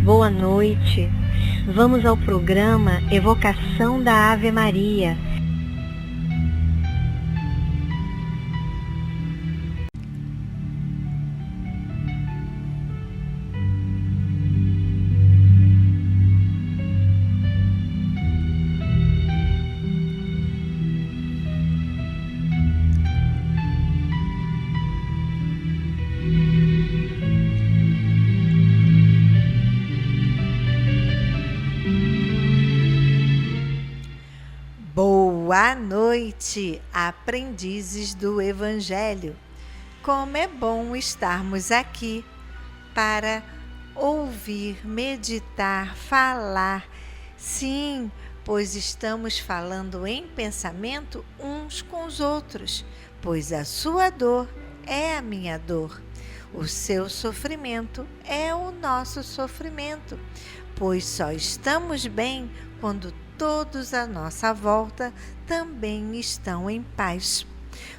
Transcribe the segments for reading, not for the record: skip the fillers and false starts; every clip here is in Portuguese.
Boa noite. Vamos ao programa Evocação da Ave Maria. Boa noite, aprendizes do Evangelho. Como é bom estarmos aqui para ouvir, meditar, falar. Sim, pois estamos falando em pensamento uns com os outros, pois a sua dor é a minha dor. O seu sofrimento é o nosso sofrimento, pois só estamos bem quando todos à nossa volta também estão em paz.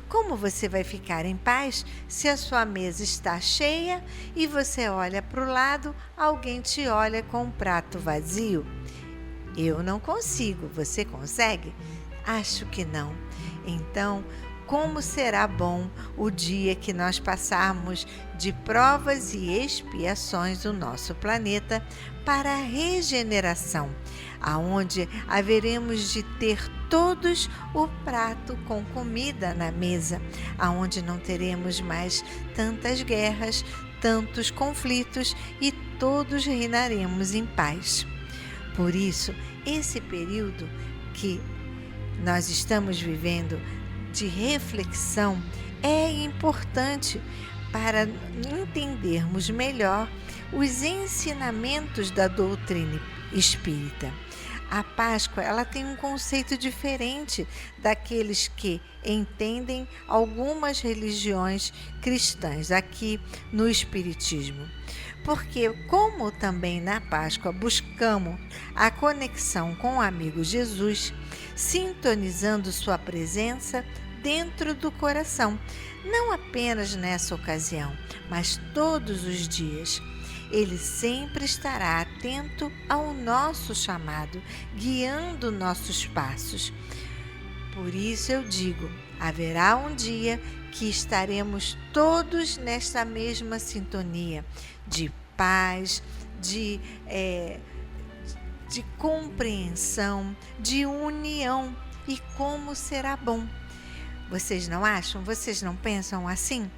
Como você vai ficar em paz se a sua mesa está cheia e você olha para o lado, alguém te olha com um prato vazio? Eu não consigo, você consegue? Acho que não. Então, como será bom o dia que nós passarmos de provas e expiações do nosso planeta para a regeneração, aonde haveremos de ter todos o prato com comida na mesa, aonde não teremos mais tantas guerras, tantos conflitos e todos reinaremos em paz. Por isso, esse período que nós estamos vivendo de reflexão é importante para entendermos melhor os ensinamentos da doutrina espírita. A Páscoa, ela tem um conceito diferente daqueles que entendem algumas religiões cristãs aqui no Espiritismo. Porque, como também na Páscoa buscamos a conexão com o amigo Jesus, sintonizando sua presença dentro do coração, não apenas nessa ocasião, mas todos os dias. Ele sempre estará atento ao nosso chamado, guiando nossos passos. Por isso eu digo, haverá um dia que estaremos todos nesta mesma sintonia de paz, de compreensão, de união. E como será bom! Vocês não acham? Vocês não pensam assim?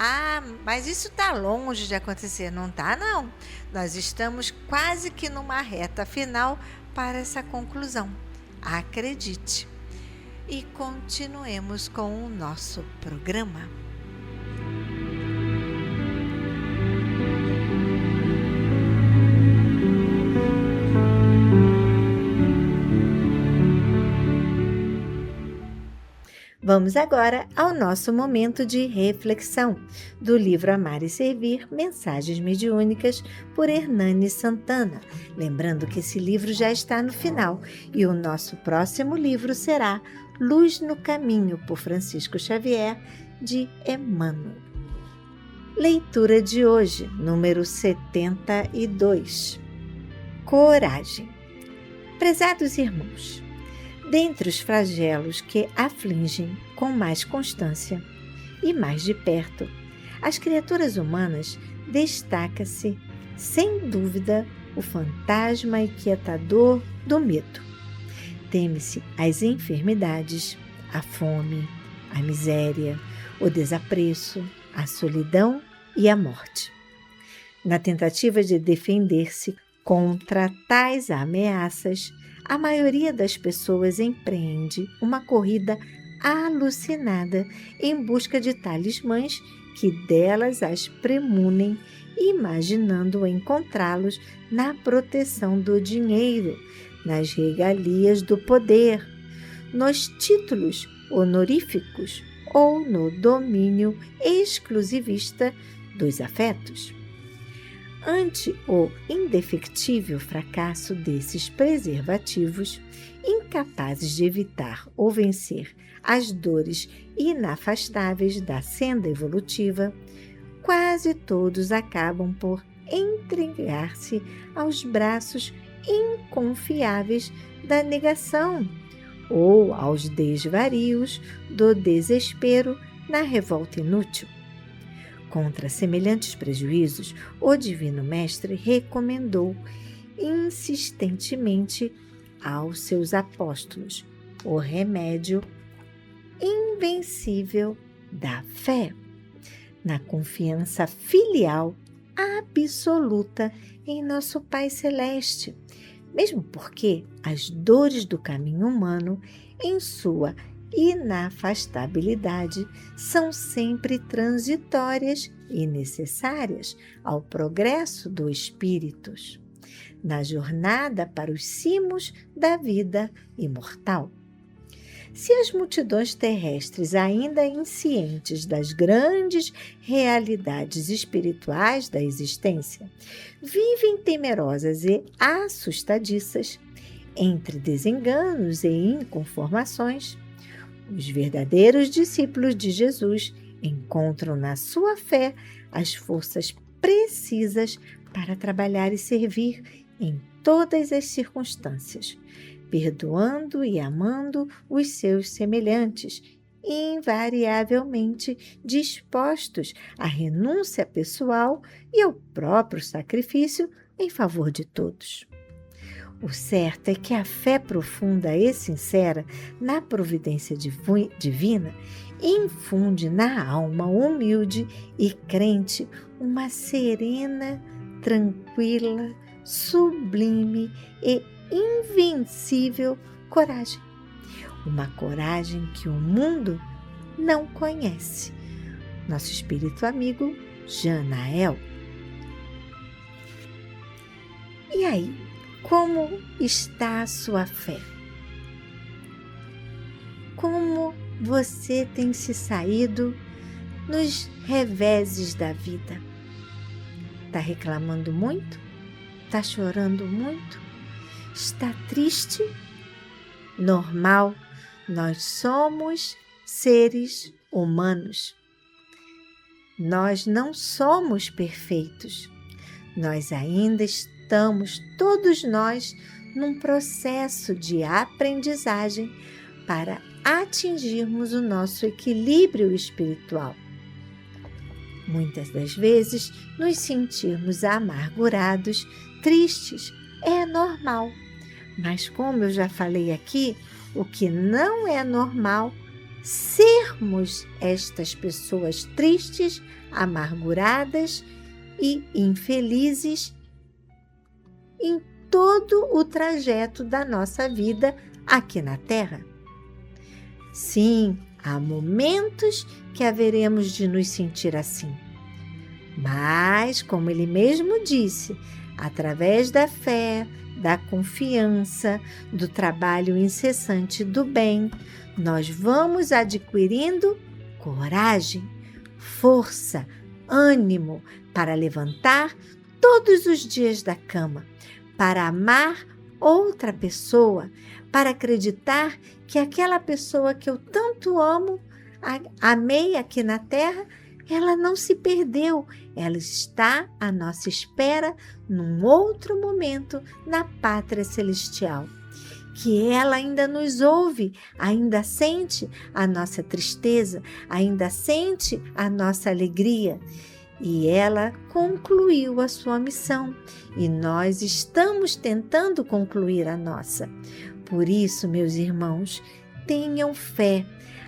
Ah, mas isso está longe de acontecer. Não está, não. Nós estamos quase que numa reta final para essa conclusão. Acredite. E continuemos com o nosso programa. Vamos agora ao nosso momento de reflexão do livro Amar e Servir, Mensagens Mediúnicas, por Hernani Santana. Lembrando que esse livro já está no final e o nosso próximo livro será Luz no Caminho, por Francisco Xavier, de Emmanuel. Leitura de hoje, número 72. Coragem. Prezados irmãos, dentre os flagelos que afligem com mais constância e mais de perto as criaturas humanas, destaca-se, sem dúvida, o fantasma inquietador do medo. Teme-se as enfermidades, a fome, a miséria, o desapreço, a solidão e a morte. Na tentativa de defender-se contra tais ameaças, a maioria das pessoas empreende uma corrida alucinada em busca de talismãs que delas as premunem, imaginando encontrá-los na proteção do dinheiro, nas regalias do poder, nos títulos honoríficos ou no domínio exclusivista dos afetos. Ante o indefectível fracasso desses preservativos, incapazes de evitar ou vencer as dores inafastáveis da senda evolutiva, quase todos acabam por entregar-se aos braços inconfiáveis da negação ou aos desvarios do desespero na revolta inútil. Contra semelhantes prejuízos, o Divino Mestre recomendou insistentemente aos seus apóstolos o remédio invencível da fé, na confiança filial absoluta em nosso Pai Celeste, mesmo porque as dores do caminho humano, em sua inafastabilidade, são sempre transitórias e necessárias ao progresso do espírito, na jornada para os cimos da vida imortal. Se as multidões terrestres, ainda inscientes das grandes realidades espirituais da existência, vivem temerosas e assustadiças, entre desenganos e inconformações, os verdadeiros discípulos de Jesus encontram na sua fé as forças precisas para trabalhar e servir em todas as circunstâncias, perdoando e amando os seus semelhantes, invariavelmente dispostos à renúncia pessoal e ao próprio sacrifício em favor de todos. O certo é que a fé profunda e sincera na providência divina infunde na alma humilde e crente uma serena, tranquila, sublime e invencível coragem. Uma coragem que o mundo não conhece. Nosso espírito amigo, Janael. E aí, como está a sua fé? Como você tem se saído nos reveses da vida? Está reclamando muito? Está chorando muito? Está triste? Normal, nós somos seres humanos. Nós não somos perfeitos. Nós ainda estamos, todos nós, num processo de aprendizagem para atingirmos o nosso equilíbrio espiritual. Muitas das vezes, nos sentirmos amargurados, tristes, é normal. Mas como eu já falei aqui, o que não é normal sermos estas pessoas tristes, amarguradas e infelizes em todo o trajeto da nossa vida aqui na Terra. Sim, há momentos que haveremos de nos sentir assim. Mas, como ele mesmo disse, através da fé, da confiança, do trabalho incessante do bem, nós vamos adquirindo coragem, força, ânimo para levantar todos os dias da cama, para amar outra pessoa, para acreditar que aquela pessoa que eu tanto amo, amei aqui na Terra, ela não se perdeu, ela está à nossa espera num outro momento na pátria celestial. Que ela ainda nos ouve, ainda sente a nossa tristeza, ainda sente a nossa alegria. E ela concluiu a sua missão e nós estamos tentando concluir a nossa. Por isso, meus irmãos, tenham fé.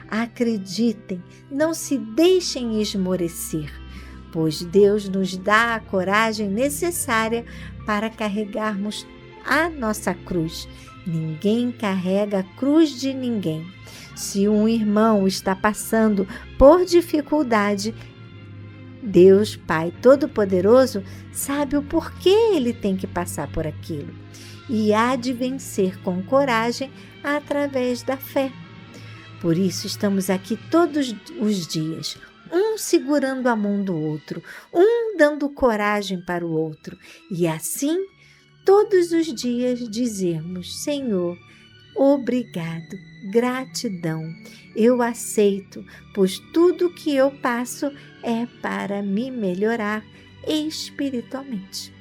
Acreditem, não se deixem esmorecer, pois Deus nos dá a coragem necessária para carregarmos a nossa cruz. Ninguém carrega a cruz de ninguém. Se um irmão está passando por dificuldade, Deus, Pai Todo-Poderoso, sabe o porquê ele tem que passar por aquilo e há de vencer com coragem através da fé. Por isso estamos aqui todos os dias, um segurando a mão do outro, um dando coragem para o outro, e assim, todos os dias dizermos: Senhor, obrigado, gratidão, eu aceito, pois tudo que eu passo é para me melhorar, espiritualmente.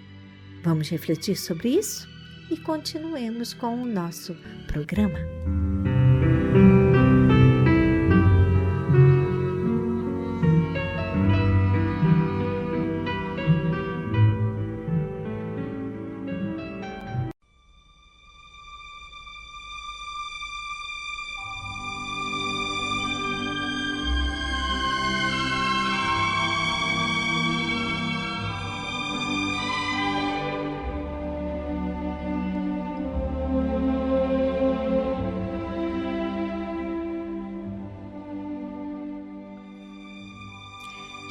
Vamos refletir sobre isso e continuemos com o nosso programa.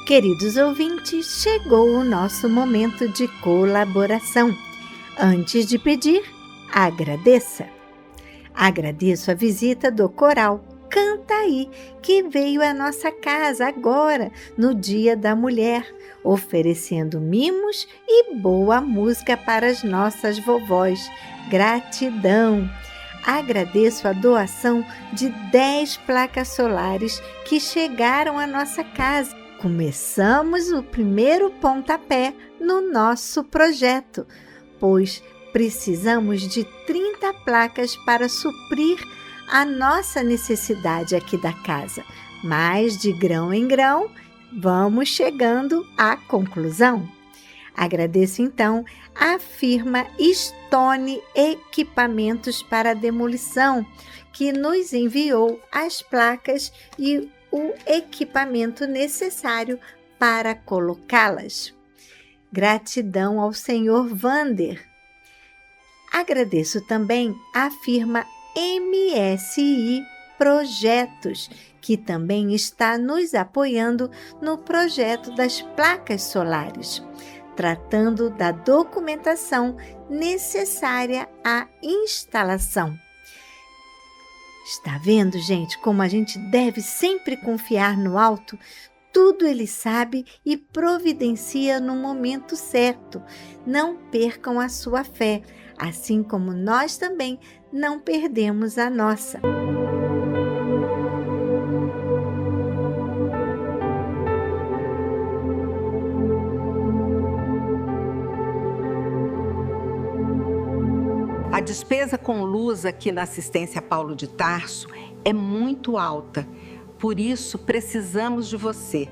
Queridos ouvintes, chegou o nosso momento de colaboração. Antes de pedir, agradeça. Agradeço a visita do coral Canta Aí, que veio à nossa casa agora, no Dia da Mulher, oferecendo mimos e boa música para as nossas vovós. Gratidão! Agradeço a doação de 10 placas solares que chegaram à nossa casa. Começamos o primeiro pontapé no nosso projeto, pois precisamos de 30 placas para suprir a nossa necessidade aqui da casa. Mas de grão em grão, vamos chegando à conclusão. Agradeço então à firma Stone Equipamentos para Demolição, que nos enviou as placas e o equipamento necessário para colocá-las. Gratidão ao Sr. Vander. Agradeço também à firma MSI Projetos, que também está nos apoiando no projeto das placas solares, tratando da documentação necessária à instalação. Está vendo, gente, como a gente deve sempre confiar no alto? Tudo ele sabe e providencia no momento certo. Não percam a sua fé, assim como nós também não perdemos a nossa. A despesa com luz aqui na assistência Paulo de Tarso é muito alta. Por isso, precisamos de você.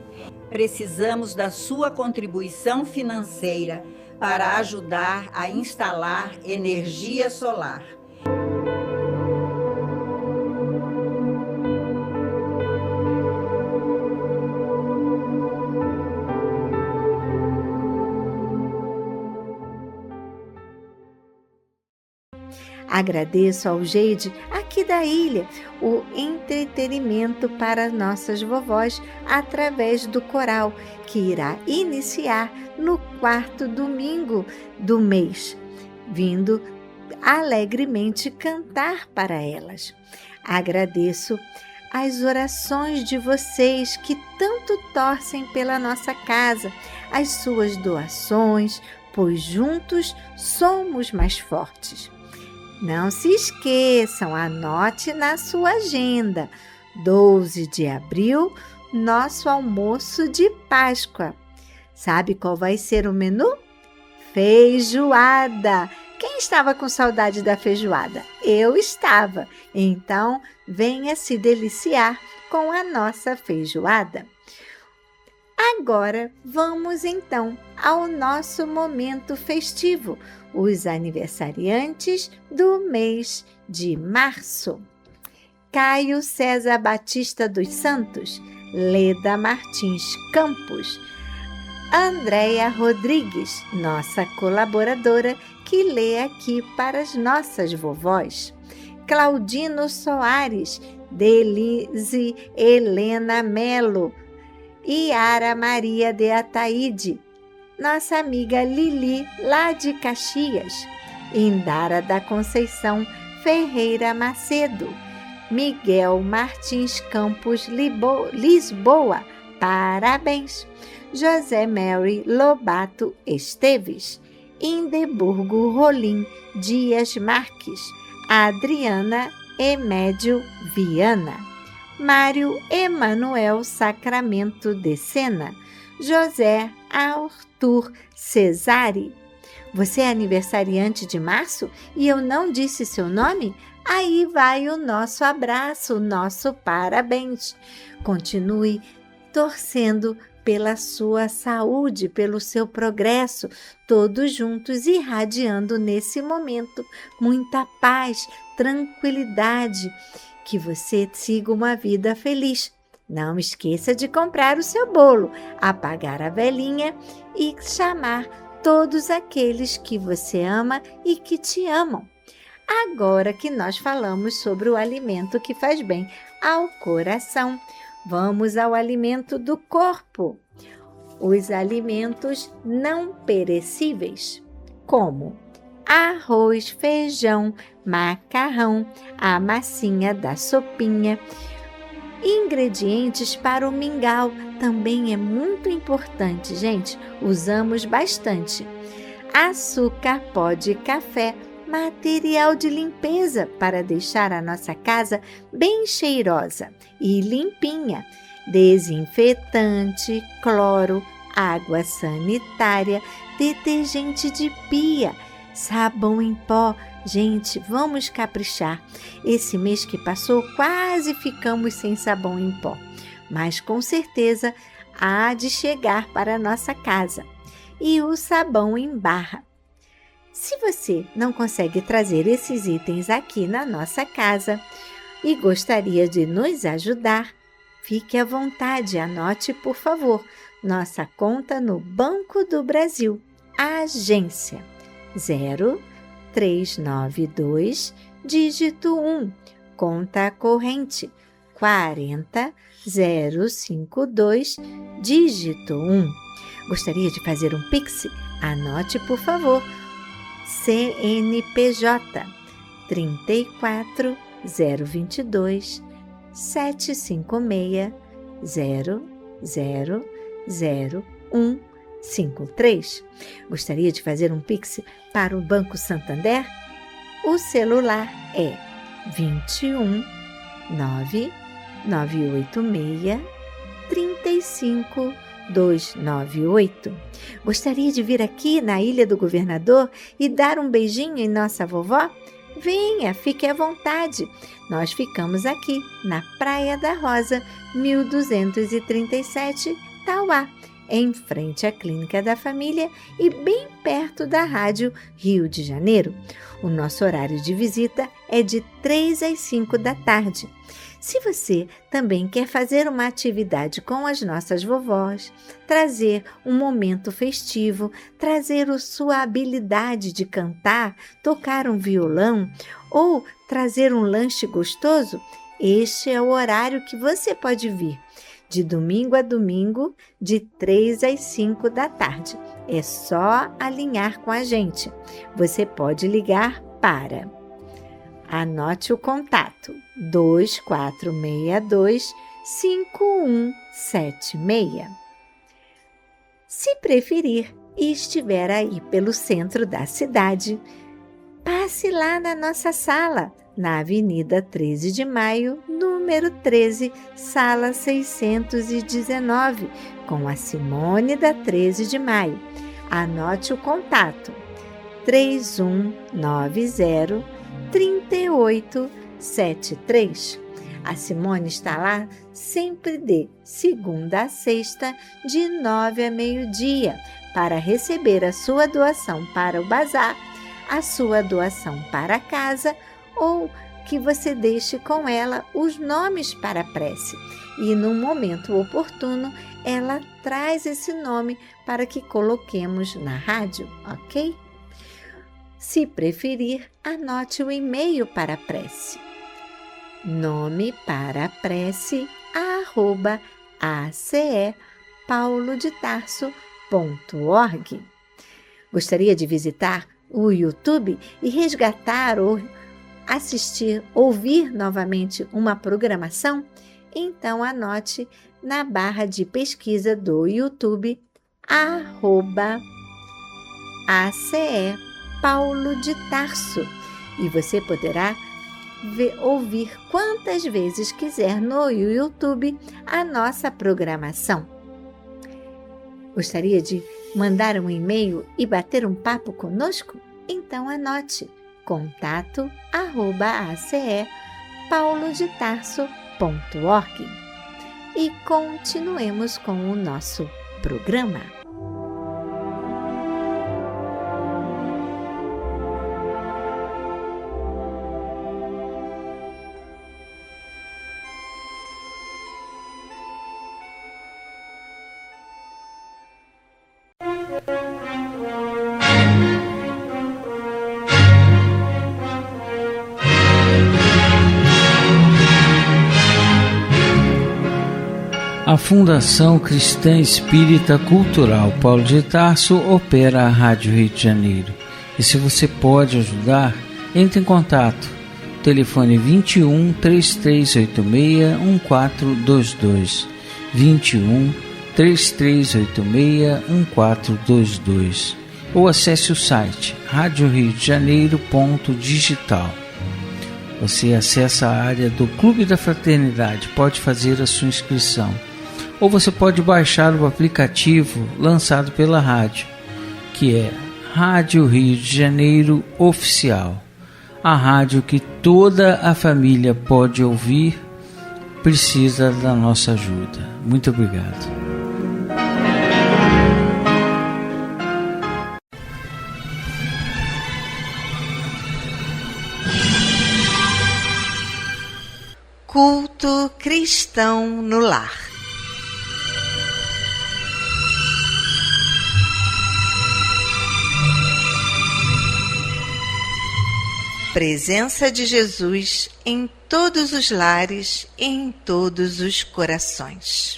Precisamos da sua contribuição financeira para ajudar a instalar energia solar. Agradeço ao Geide, aqui da ilha, o entretenimento para nossas vovós através do coral, que irá iniciar no 4º domingo do mês, vindo alegremente cantar para elas. Agradeço as orações de vocês que tanto torcem pela nossa casa, as suas doações, pois juntos somos mais fortes. Não se esqueçam, anote na sua agenda, 12 de abril, nosso almoço de Páscoa. Sabe qual vai ser o menu? Feijoada! Quem estava com saudade da feijoada? Eu estava. Então, venha se deliciar com a nossa feijoada. Agora, vamos então ao nosso momento festivo, os aniversariantes do mês de março. Caio César Batista dos Santos, Leda Martins Campos, Andréia Rodrigues, nossa colaboradora, que lê aqui para as nossas vovós. Claudino Soares, Delize Helena Melo, Yara Maria de Ataíde, nossa amiga Lili, lá de Caxias, Indara da Conceição Ferreira Macedo, Miguel Martins Campos Lisboa, parabéns! José Mary Lobato Esteves, Indeburgo Rolim Dias Marques, Adriana Emédio Viana, Mário Emanuel Sacramento de Sena, José Arthur Cesare. Você é aniversariante de março e eu não disse seu nome? Aí vai o nosso abraço, o nosso parabéns. Continue torcendo pela sua saúde, pelo seu progresso, todos juntos irradiando nesse momento muita paz, tranquilidade, que você siga uma vida feliz. Não esqueça de comprar o seu bolo, apagar a velinha e chamar todos aqueles que você ama e que te amam. Agora que nós falamos sobre o alimento que faz bem ao coração, vamos ao alimento do corpo. Os alimentos não perecíveis, como arroz, feijão, macarrão, a massinha da sopinha. Ingredientes para o mingau também é muito importante, gente. Usamos bastante. Açúcar, pó de café, material de limpeza para deixar a nossa casa bem cheirosa e limpinha, desinfetante, cloro, água sanitária, detergente de pia, sabão em pó. Gente, vamos caprichar. Esse mês que passou, quase ficamos sem sabão em pó, mas com certeza há de chegar para a nossa casa. E o sabão em barra. Se você não consegue trazer esses itens aqui na nossa casa e gostaria de nos ajudar, fique à vontade, anote, por favor, nossa conta no Banco do Brasil, agência 0392, dígito 1, conta corrente 40052, dígito 1. Gostaria de fazer um Pix? Anote, por favor, CNPJ 34022 756 000153. Gostaria de fazer um Pix para o Banco Santander? O celular é 21 986 35 298. Gostaria de vir aqui na Ilha do Governador e dar um beijinho em nossa vovó? Venha, fique à vontade. Nós ficamos aqui na Praia da Rosa, 1237, Tauá, em frente à Clínica da Família e bem perto da Rádio Rio de Janeiro. O nosso horário de visita é de 3 às 5 da tarde. Se você também quer fazer uma atividade com as nossas vovós, trazer um momento festivo, trazer a sua habilidade de cantar, tocar um violão ou trazer um lanche gostoso, este é o horário que você pode vir, de domingo a domingo, de 3 às 5 da tarde. É só alinhar com a gente. Você pode ligar para... Anote o contato 2462-5176. Se preferir e estiver aí pelo centro da cidade, passe lá na nossa sala, na Avenida 13 de Maio, número 13, sala 619, com a Simone da 13 de Maio. Anote o contato 3190 3873. A Simone está lá sempre de segunda a sexta, de 9 a meio-dia, para receber a sua doação para o bazar, a sua doação para a casa ou que você deixe com ela os nomes para a prece. E no momento oportuno, ela traz esse nome para que coloquemos na rádio, ok? Se preferir, anote o e-mail para a prece. Nome para a prece @acepaulodetarso.org. Gostaria de visitar o YouTube e resgatar ou assistir, ouvir novamente uma programação? Então anote na barra de pesquisa do YouTube @ACE Paulo de Tarso, e você poderá ouvir quantas vezes quiser no YouTube a nossa programação. Gostaria de mandar um e-mail e bater um papo conosco? Então anote: contato@ace.paulodetarso.org. E continuemos com o nosso programa. A Fundação Cristã Espírita Cultural Paulo de Tarso opera a Rádio Rio de Janeiro. E se você pode ajudar, entre em contato. Telefone 21 3386 1422. 21 3386 1422. Ou acesse o site radioriodejaneiro.digital. Você acessa a área do Clube da Fraternidade, pode fazer a sua inscrição. Ou você pode baixar o aplicativo lançado pela rádio, que é Rádio Rio de Janeiro Oficial. A rádio que toda a família pode ouvir, precisa da nossa ajuda. Muito obrigado. Culto cristão no lar. Presença de Jesus em todos os lares e em todos os corações.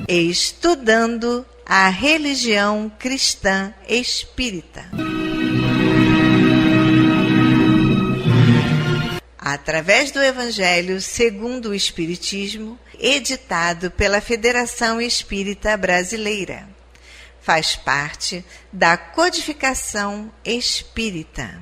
Estudando a religião cristã espírita. Através do Evangelho segundo o Espiritismo, editado pela Federação Espírita Brasileira. Faz parte da Codificação Espírita.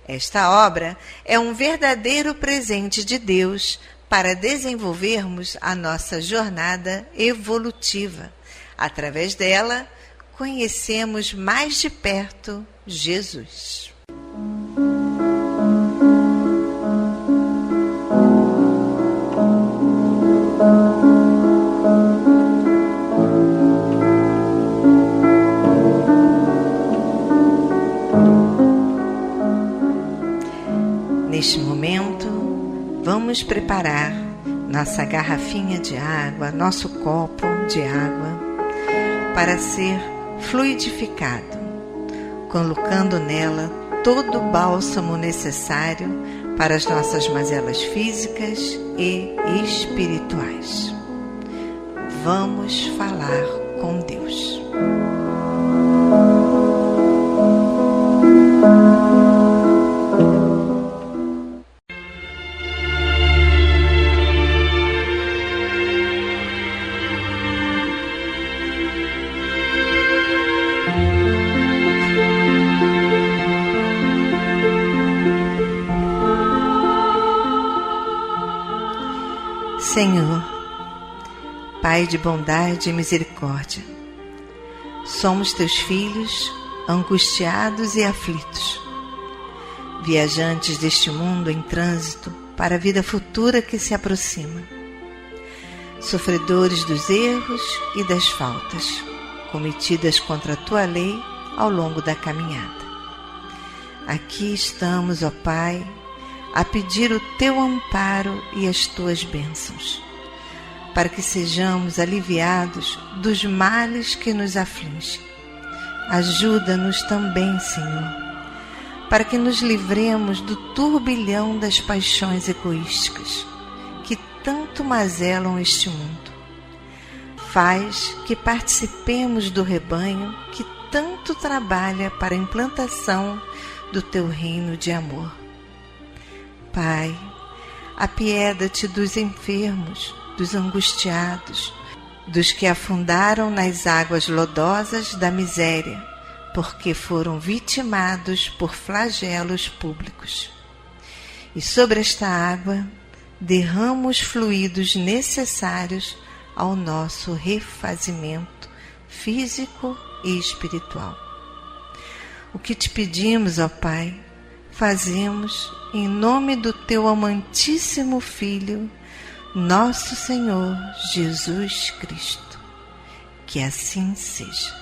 Esta obra é um verdadeiro presente de Deus para desenvolvermos a nossa jornada evolutiva. Através dela, conhecemos mais de perto Jesus. Neste momento, vamos preparar nossa garrafinha de água, nosso copo de água, para ser fluidificado, colocando nela todo o bálsamo necessário para as nossas mazelas físicas e espirituais. Vamos falar com Deus. Senhor, Pai de bondade e misericórdia, somos teus filhos, angustiados e aflitos, viajantes deste mundo em trânsito para a vida futura que se aproxima, sofredores dos erros e das faltas cometidas contra a tua lei ao longo da caminhada. Aqui estamos, ó Pai, a pedir o teu amparo e as tuas bênçãos, para que sejamos aliviados dos males que nos afligem. Ajuda-nos também, Senhor, para que nos livremos do turbilhão das paixões egoísticas que tanto mazelam este mundo. Faz que participemos do rebanho que tanto trabalha para a implantação do teu reino de amor. Pai, apieda-te dos enfermos, dos angustiados, dos que afundaram nas águas lodosas da miséria, porque foram vitimados por flagelos públicos. E sobre esta água derrama os fluidos necessários ao nosso refazimento físico e espiritual. O que te pedimos, ó Pai, fazemos em nome do teu amantíssimo Filho, nosso Senhor Jesus Cristo. Que assim seja.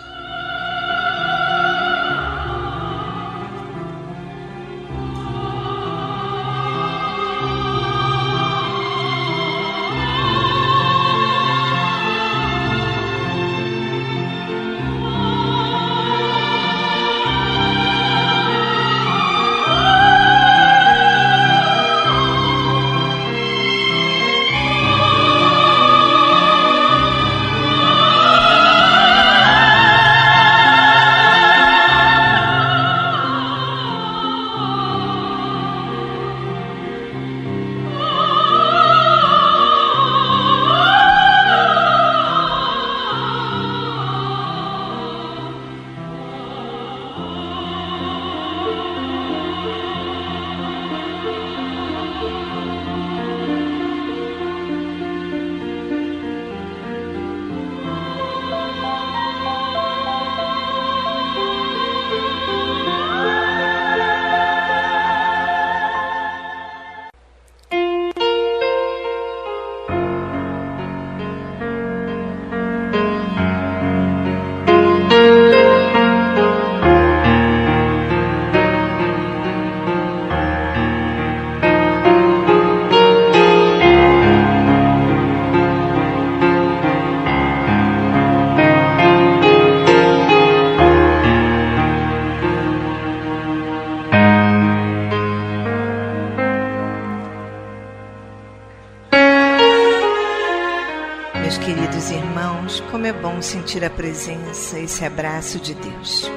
Meus queridos irmãos, como é bom sentir a presença, esse abraço de Deus.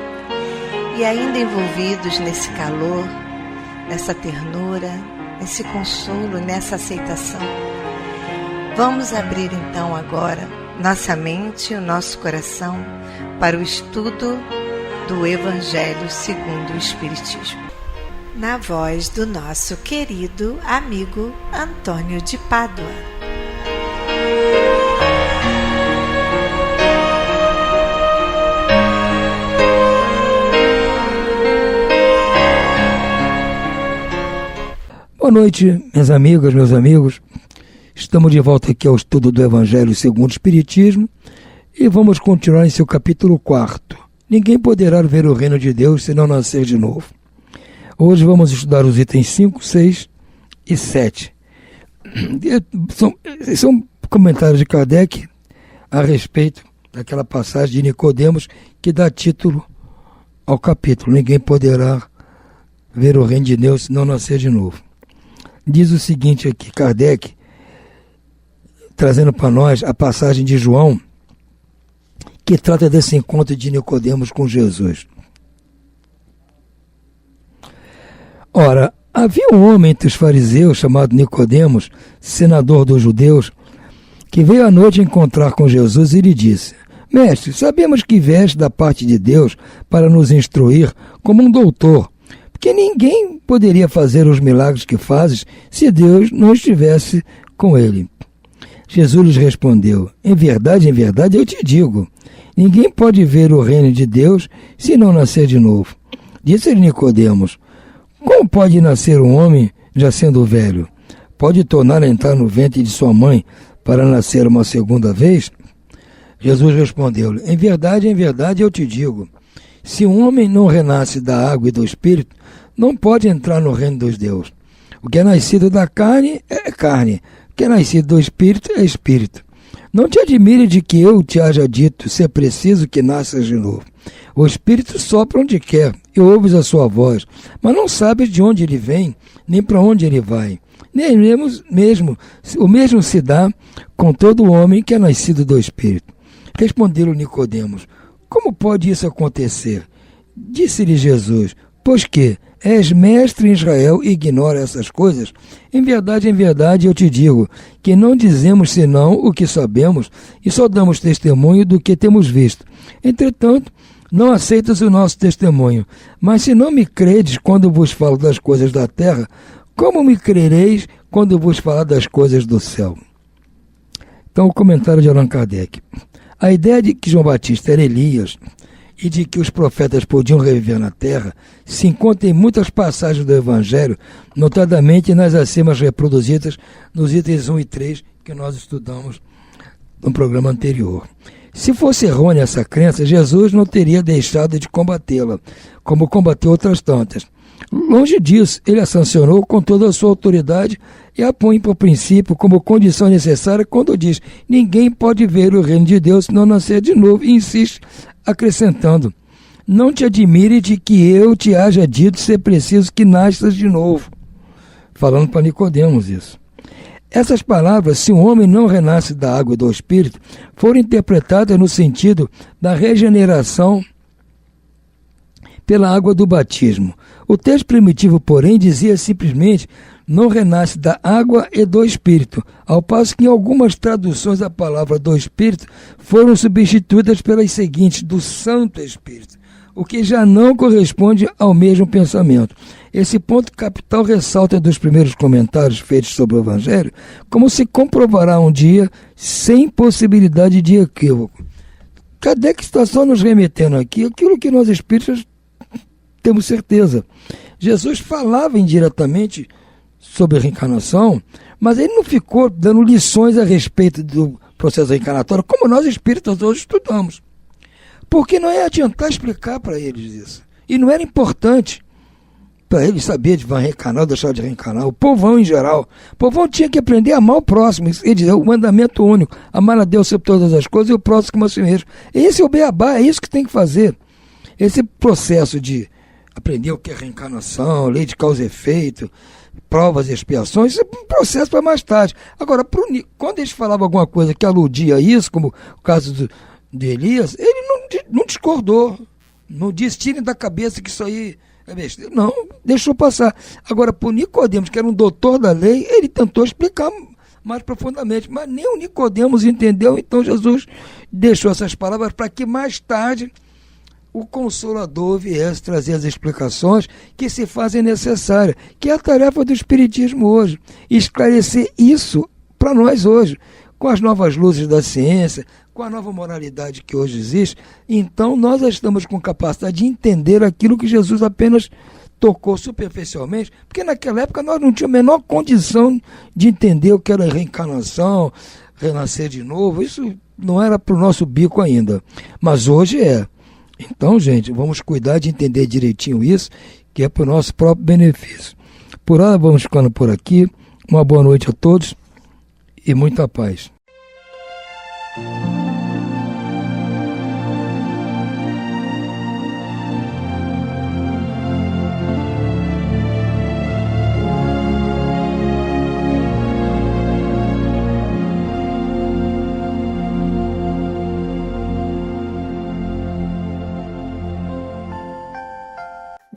E ainda envolvidos nesse calor, nessa ternura, nesse consolo, nessa aceitação, vamos abrir então agora nossa mente e o nosso coração para o estudo do Evangelho segundo o Espiritismo. Na voz do nosso querido amigo Antônio de Pádua. Boa noite, minhas amigas, meus amigos. Estamos de volta aqui ao estudo do Evangelho segundo o Espiritismo e vamos continuar em seu capítulo 4. Ninguém poderá ver o reino de Deus se não nascer de novo. Hoje vamos estudar os itens 5, 6 e 7. São comentários de Kardec a respeito daquela passagem de Nicodemos que dá título ao capítulo. Ninguém poderá ver o reino de Deus se não nascer de novo. Diz o seguinte aqui, Kardec, trazendo para nós a passagem de João, que trata desse encontro de Nicodemos com Jesus. Ora, havia um homem entre os fariseus chamado Nicodemos, senador dos judeus, que veio à noite encontrar com Jesus e lhe disse: Mestre, sabemos que vieste da parte de Deus para nos instruir como um doutor, porque ninguém poderia fazer os milagres que fazes se Deus não estivesse com ele. Jesus lhes respondeu: em verdade, eu te digo, ninguém pode ver o reino de Deus se não nascer de novo. Disse-lhe Nicodemos: como pode nascer um homem já sendo velho? Pode tornar a entrar no ventre de sua mãe para nascer uma segunda vez? Jesus respondeu-lhe: em verdade, eu te digo, se um homem não renasce da água e do Espírito, não pode entrar no reino dos Deus. O que é nascido da carne é carne, o que é nascido do Espírito é Espírito. Não te admire de que eu te haja dito, se é preciso que nasças de novo. O Espírito sopra onde quer, e ouves a sua voz, mas não sabes de onde ele vem, nem para onde ele vai. Nem o mesmo se dá com todo homem que é nascido do Espírito. Respondeu-lhe Nicodemos: como pode isso acontecer? Disse-lhe Jesus: pois que és mestre em Israel e ignora essas coisas? Em verdade, eu te digo, que não dizemos senão o que sabemos e só damos testemunho do que temos visto. Entretanto, não aceitas o nosso testemunho. Mas se não me credes quando vos falo das coisas da terra, como me crereis quando vos falar das coisas do céu? Então, o comentário de Allan Kardec. A ideia de que João Batista era Elias e de que os profetas podiam reviver na terra se encontra em muitas passagens do Evangelho, notadamente nas acima reproduzidas nos itens 1 e 3 que nós estudamos no programa anterior. Se fosse errônea essa crença, Jesus não teria deixado de combatê-la, como combateu outras tantas. Longe disso, ele a sancionou com toda a sua autoridade e a põe por princípio como condição necessária quando diz: ninguém pode ver o reino de Deus se não nascer de novo, e insiste acrescentando: não te admire de que eu te haja dito ser preciso que nasças de novo. Falando para Nicodemos isso. Essas palavras, se um homem não renasce da água e do Espírito, foram interpretadas no sentido da regeneração pela água do batismo. O texto primitivo, porém, dizia simplesmente: não renasce da água e do Espírito, ao passo que em algumas traduções a palavra do Espírito foram substituídas pelas seguintes: do Santo Espírito, o que já não corresponde ao mesmo pensamento. Esse ponto capital ressalta dos primeiros comentários feitos sobre o Evangelho, como se comprovará um dia, sem possibilidade de equívoco. Kardec está só nos remetendo aqui aquilo que nós espíritas temos certeza. Jesus falava indiretamente sobre a reencarnação, mas ele não ficou dando lições a respeito do processo reencarnatório, como nós espíritas hoje estudamos. Porque não ia adiantar explicar para eles isso. E não era importante para eles saber de vai reencarnar ou deixar de reencarnar. O povão em geral. O povão tinha que aprender a amar o próximo. Quer dizer, o mandamento único. Amar a Deus sobre todas as coisas e o próximo como a si mesmo. Esse é o beabá, é isso que tem que fazer. Esse processo de aprender o que é reencarnação, lei de causa e efeito, provas e expiações, isso é um processo para mais tarde. Agora, quando eles falavam alguma coisa que aludia a isso, como o caso de Elias, ele não discordou. Não disse: tirem da cabeça que isso aí é besteira. Não, deixou passar. Agora, por Nicodemos, que era um doutor da lei, ele tentou explicar mais profundamente, mas nem o Nicodemos entendeu. Então Jesus deixou essas palavras para que mais tarde o Consolador viesse trazer as explicações que se fazem necessárias, que é a tarefa do Espiritismo hoje, esclarecer isso para nós hoje, com as novas luzes da ciência, com a nova moralidade que hoje existe. Então nós estamos com capacidade de entender aquilo que Jesus apenas tocou superficialmente, porque naquela época nós não tínhamos a menor condição de entender o que era reencarnação, renascer de novo. Isso não era para o nosso bico ainda, mas hoje é. Então, gente, vamos cuidar de entender direitinho isso, que é para o nosso próprio benefício. Por hora, vamos ficando por aqui. Uma boa noite a todos e muita paz.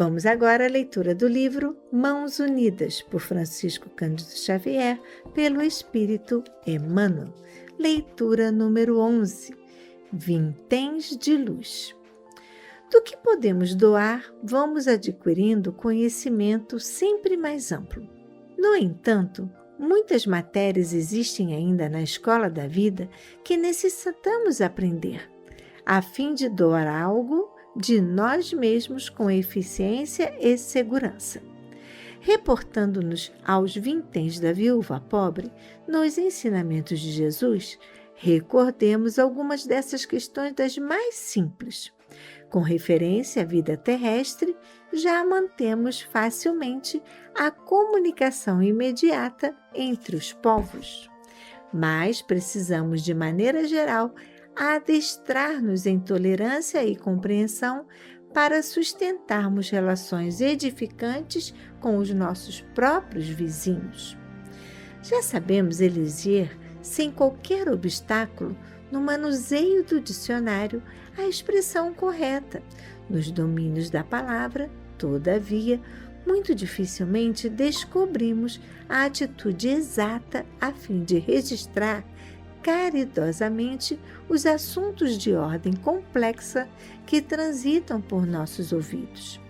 Vamos agora à leitura do livro Mãos Unidas, por Francisco Cândido Xavier, pelo Espírito Emmanuel. Leitura número 11. Vinténs de Luz. Do que podemos doar, vamos adquirindo conhecimento sempre mais amplo. No entanto, muitas matérias existem ainda na escola da vida que necessitamos aprender, a fim de doar algo de nós mesmos com eficiência e segurança. Reportando-nos aos vinténs da viúva pobre, nos ensinamentos de Jesus, recordemos algumas dessas questões das mais simples. Com referência à vida terrestre, já mantemos facilmente a comunicação imediata entre os povos. Mas precisamos, de maneira geral, adestrar-nos em tolerância e compreensão para sustentarmos relações edificantes com os nossos próprios vizinhos. Já sabemos eleger, sem qualquer obstáculo, no manuseio do dicionário, a expressão correta. Nos domínios da palavra, todavia, muito dificilmente descobrimos a atitude exata a fim de registrar caridosamente os assuntos de ordem complexa que transitam por nossos ouvidos.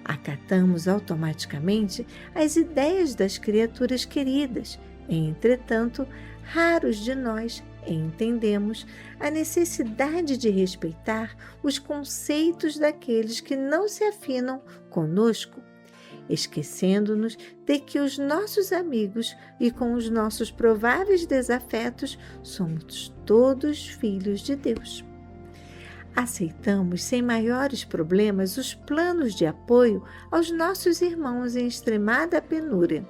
Acatamos automaticamente as ideias das criaturas queridas, entretanto, raros de nós entendemos a necessidade de respeitar os conceitos daqueles que não se afinam conosco, esquecendo-nos de que os nossos amigos e com os nossos prováveis desafetos somos todos filhos de Deus. Aceitamos sem maiores problemas os planos de apoio aos nossos irmãos em extremada penúria,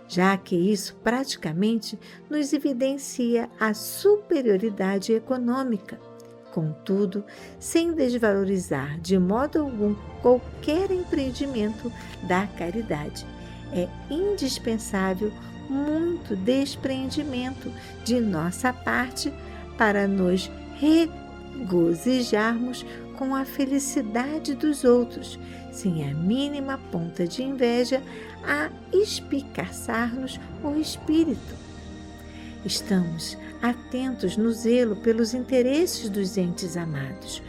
já que isso praticamente nos evidencia a superioridade econômica. Contudo, sem desvalorizar de modo algum qualquer empreendimento da caridade, é indispensável muito despreendimento de nossa parte para nos regozijarmos com a felicidade dos outros, sem a mínima ponta de inveja a espicaçar-nos o espírito. Estamos atentos no zelo pelos interesses dos entes amados,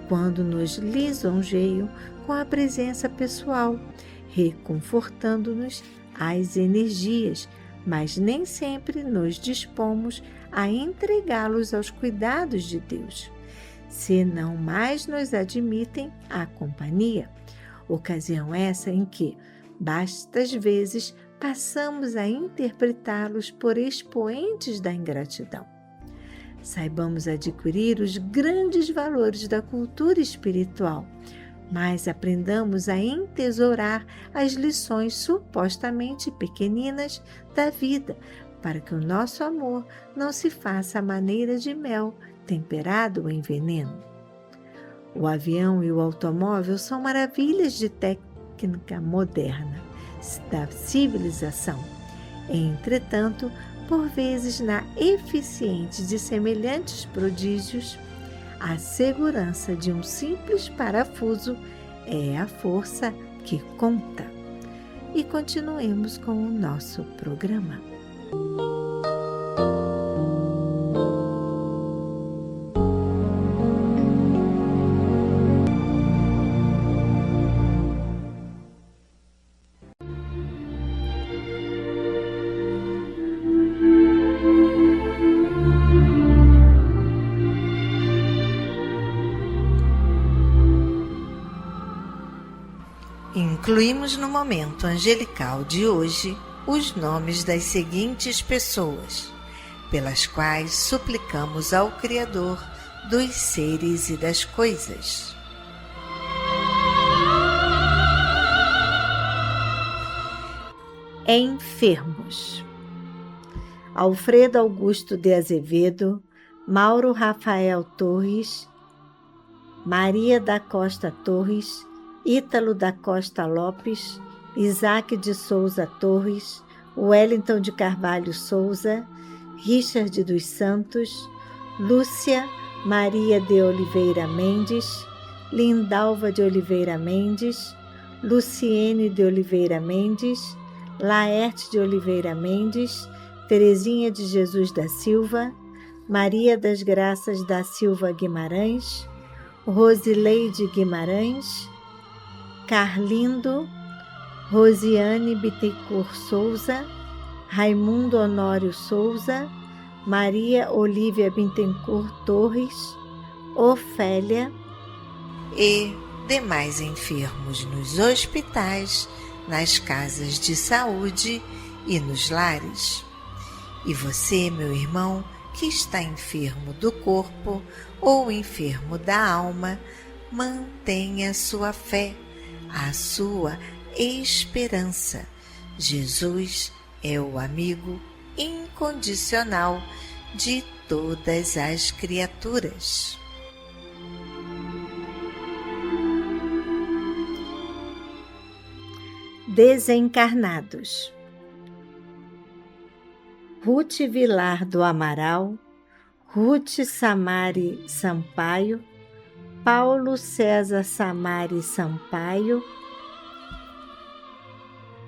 quando nos lisonjeiam com a presença pessoal, reconfortando-nos as energias, mas nem sempre nos dispomos a entregá-los aos cuidados de Deus, se não mais nos admitem a companhia. Ocasião essa em que, bastas vezes, passamos a interpretá-los por expoentes da ingratidão. Saibamos adquirir os grandes valores da cultura espiritual, mas aprendamos a entesourar as lições supostamente pequeninas da vida, para que o nosso amor não se faça à maneira de mel temperado em veneno. O avião e o automóvel são maravilhas de técnica moderna da civilização. Entretanto, por vezes, na eficiência de semelhantes prodígios, a segurança de um simples parafuso é a força que conta. E continuemos com o nosso programa. Incluímos no momento angelical de hoje os nomes das seguintes pessoas, pelas quais suplicamos ao Criador dos seres e das coisas. Enfermos. Alfredo Augusto de Azevedo, Mauro Rafael Torres, Maria da Costa Torres, Ítalo da Costa Lopes, Isaac de Souza Torres, Wellington de Carvalho Souza, Richard dos Santos, Lúcia Maria de Oliveira Mendes, Lindalva de Oliveira Mendes, Luciene de Oliveira Mendes, Laerte de Oliveira Mendes, Terezinha de Jesus da Silva, Maria das Graças da Silva Guimarães, Rosileide Guimarães, Carlindo, Rosiane Bittencourt Souza, Raimundo Honório Souza, Maria Olívia Bittencourt Torres, Ofélia e demais enfermos nos hospitais, nas casas de saúde e nos lares. E você, meu irmão, que está enfermo do corpo ou enfermo da alma, mantenha sua fé, a sua esperança. Jesus é o amigo incondicional de todas as criaturas. Desencarnados. Ruth Vilar do Amaral, Ruth Samari Sampaio, Paulo César Samari Sampaio,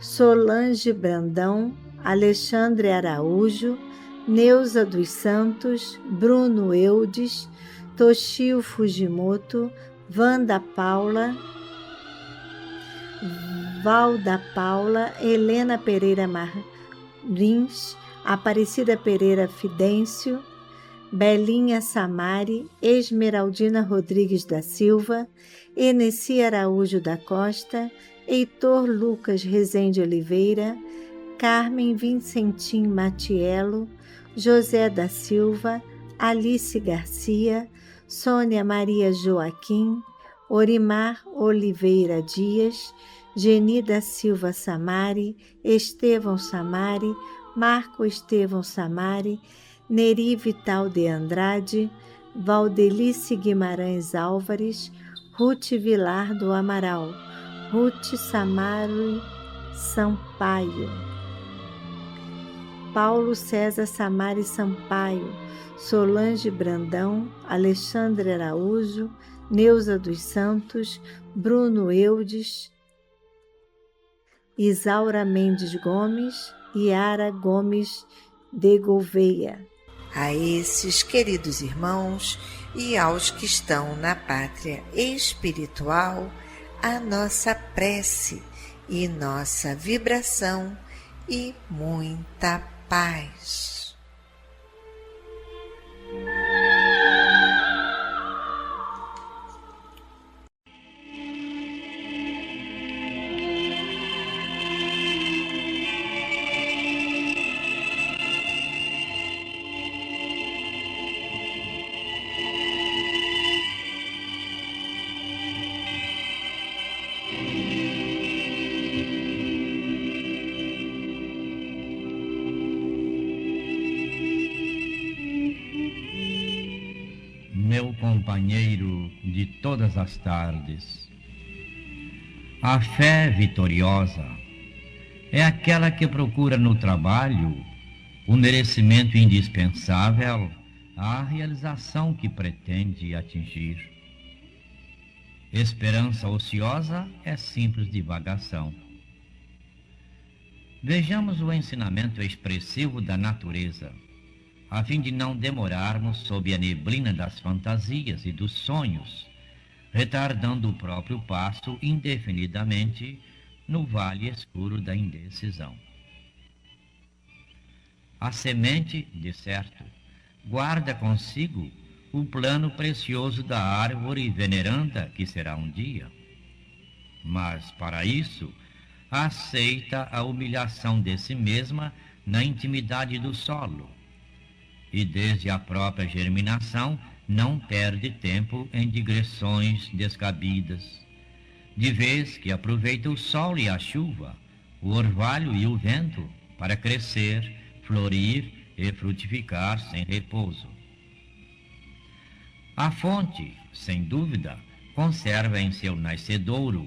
Solange Brandão, Alexandre Araújo, Neuza dos Santos, Bruno Eudes, Toshio Fujimoto, Wanda Paula, Valda Paula, Helena Pereira Marins, Aparecida Pereira Fidêncio, Belinha Samari, Esmeraldina Rodrigues da Silva, Eneci Araújo da Costa, Heitor Lucas Rezende Oliveira, Carmen Vincentim Matiello, José da Silva, Alice Garcia, Sônia Maria Joaquim, Orimar Oliveira Dias, Geni da Silva Samari, Estevão Samari, Marco Estevão Samari, Neri Vital de Andrade, Valdelice Guimarães Álvares, Ruth Vilar do Amaral, Ruth Samari Sampaio, Paulo César Samari Sampaio, Solange Brandão, Alexandre Araújo, Neuza dos Santos, Bruno Eudes, Isaura Mendes Gomes, Yara Gomes de Gouveia. A esses queridos irmãos e aos que estão na pátria espiritual, a nossa prece e nossa vibração e muita paz. Meu companheiro de todas as tardes, a fé vitoriosa é aquela que procura no trabalho o merecimento indispensável à realização que pretende atingir. Esperança ociosa é simples divagação. Vejamos o ensinamento expressivo da natureza, a fim de não demorarmos sob a neblina das fantasias e dos sonhos, retardando o próprio passo indefinidamente no vale escuro da indecisão. A semente, de certo, guarda consigo o plano precioso da árvore veneranda que será um dia. Mas, para isso, aceita a humilhação de si mesma na intimidade do solo, e desde a própria germinação não perde tempo em digressões descabidas, de vez que aproveita o sol e a chuva, o orvalho e o vento para crescer, florir e frutificar sem repouso. A fonte, sem dúvida, conserva em seu nascedouro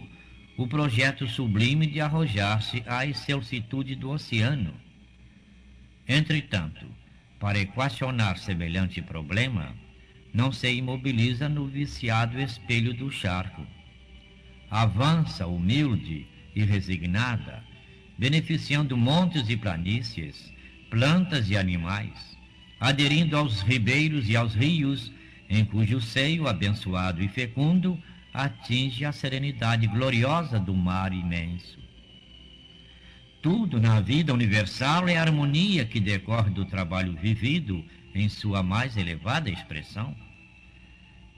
o projeto sublime de arrojar-se à excelsitude do oceano. Entretanto, para equacionar semelhante problema, não se imobiliza no viciado espelho do charco. Avança humilde e resignada, beneficiando montes e planícies, plantas e animais, aderindo aos ribeiros e aos rios, em cujo seio abençoado e fecundo atinge a serenidade gloriosa do mar imenso. Tudo na vida universal é harmonia que decorre do trabalho vivido em sua mais elevada expressão.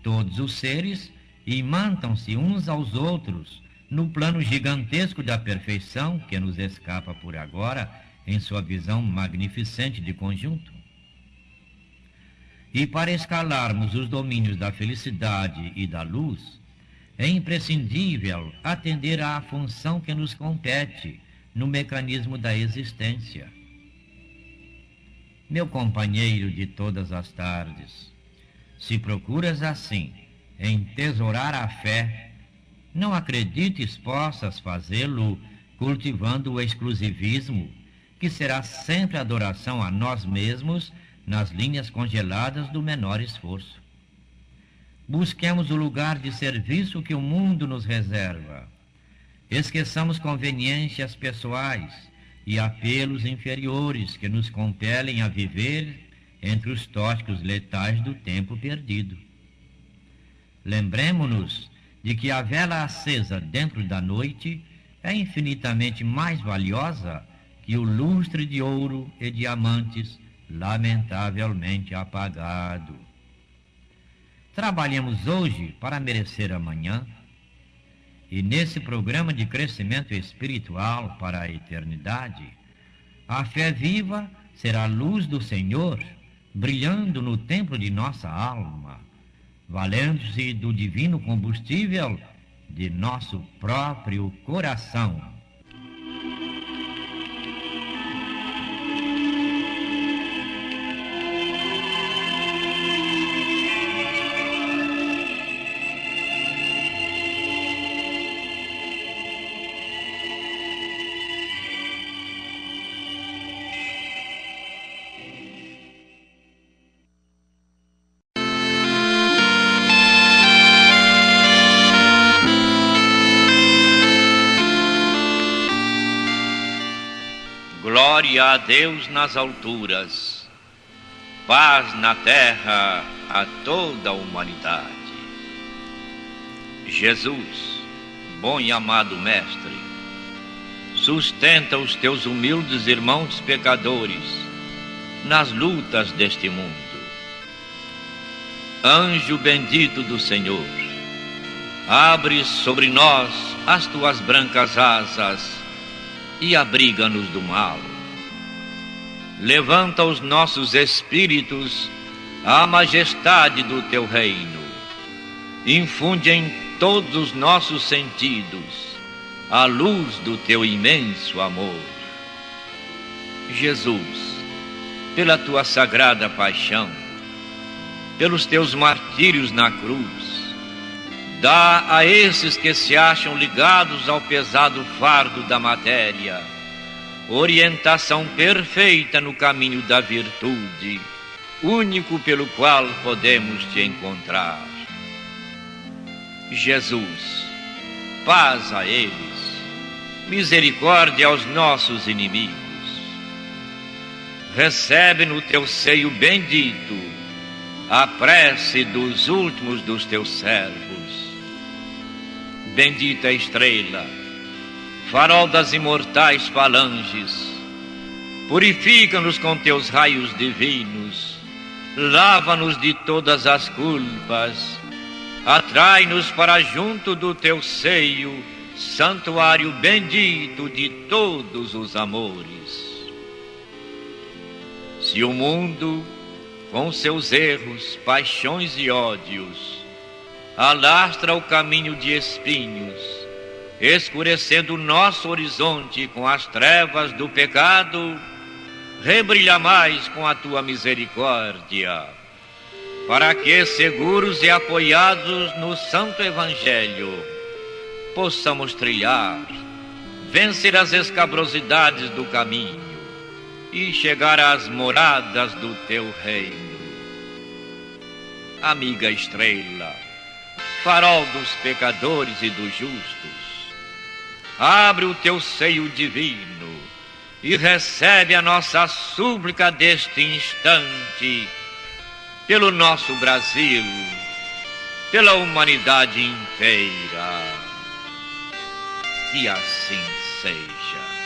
Todos os seres imantam-se uns aos outros no plano gigantesco da perfeição que nos escapa por agora em sua visão magnificente de conjunto. E para escalarmos os domínios da felicidade e da luz, é imprescindível atender à função que nos compete no mecanismo da existência. Meu companheiro de todas as tardes, se procuras assim entesourar a fé, não acredites possas fazê-lo cultivando o exclusivismo, que será sempre adoração a nós mesmos nas linhas congeladas do menor esforço. Busquemos o lugar de serviço que o mundo nos reserva. Esqueçamos conveniências pessoais e apelos inferiores que nos compelem a viver entre os tóxicos letais do tempo perdido. Lembremo-nos de que a vela acesa dentro da noite é infinitamente mais valiosa que o lustre de ouro e diamantes lamentavelmente apagado. Trabalhemos hoje para merecer amanhã, e nesse programa de crescimento espiritual para a eternidade, a fé viva será a luz do Senhor, brilhando no templo de nossa alma, valendo-se do divino combustível de nosso próprio coração. Glória a Deus nas alturas, paz na terra a toda a humanidade. Jesus, bom e amado Mestre, sustenta os teus humildes irmãos pecadores nas lutas deste mundo. Anjo bendito do Senhor, abre sobre nós as tuas brancas asas e abriga-nos do mal. Levanta os nossos espíritos à majestade do teu reino. Infunde em todos os nossos sentidos a luz do teu imenso amor. Jesus, pela tua sagrada paixão, pelos teus martírios na cruz, dá a esses que se acham ligados ao pesado fardo da matéria orientação perfeita no caminho da virtude, único pelo qual podemos te encontrar. Jesus, paz a eles, misericórdia aos nossos inimigos. Recebe no teu seio bendito a prece dos últimos dos teus servos. Bendita estrela, farol das imortais falanges, purifica-nos com teus raios divinos, lava-nos de todas as culpas, atrai-nos para junto do teu seio, santuário bendito de todos os amores. Se o mundo, com seus erros, paixões e ódios, alastra o caminho de espinhos, escurecendo o nosso horizonte com as trevas do pecado, rebrilha mais com a tua misericórdia, para que, seguros e apoiados no Santo Evangelho, possamos trilhar, vencer as escabrosidades do caminho e chegar às moradas do teu reino. Amiga estrela, farol dos pecadores e dos justos, abre o teu seio divino e recebe a nossa súplica deste instante pelo nosso Brasil, pela humanidade inteira. Que assim seja.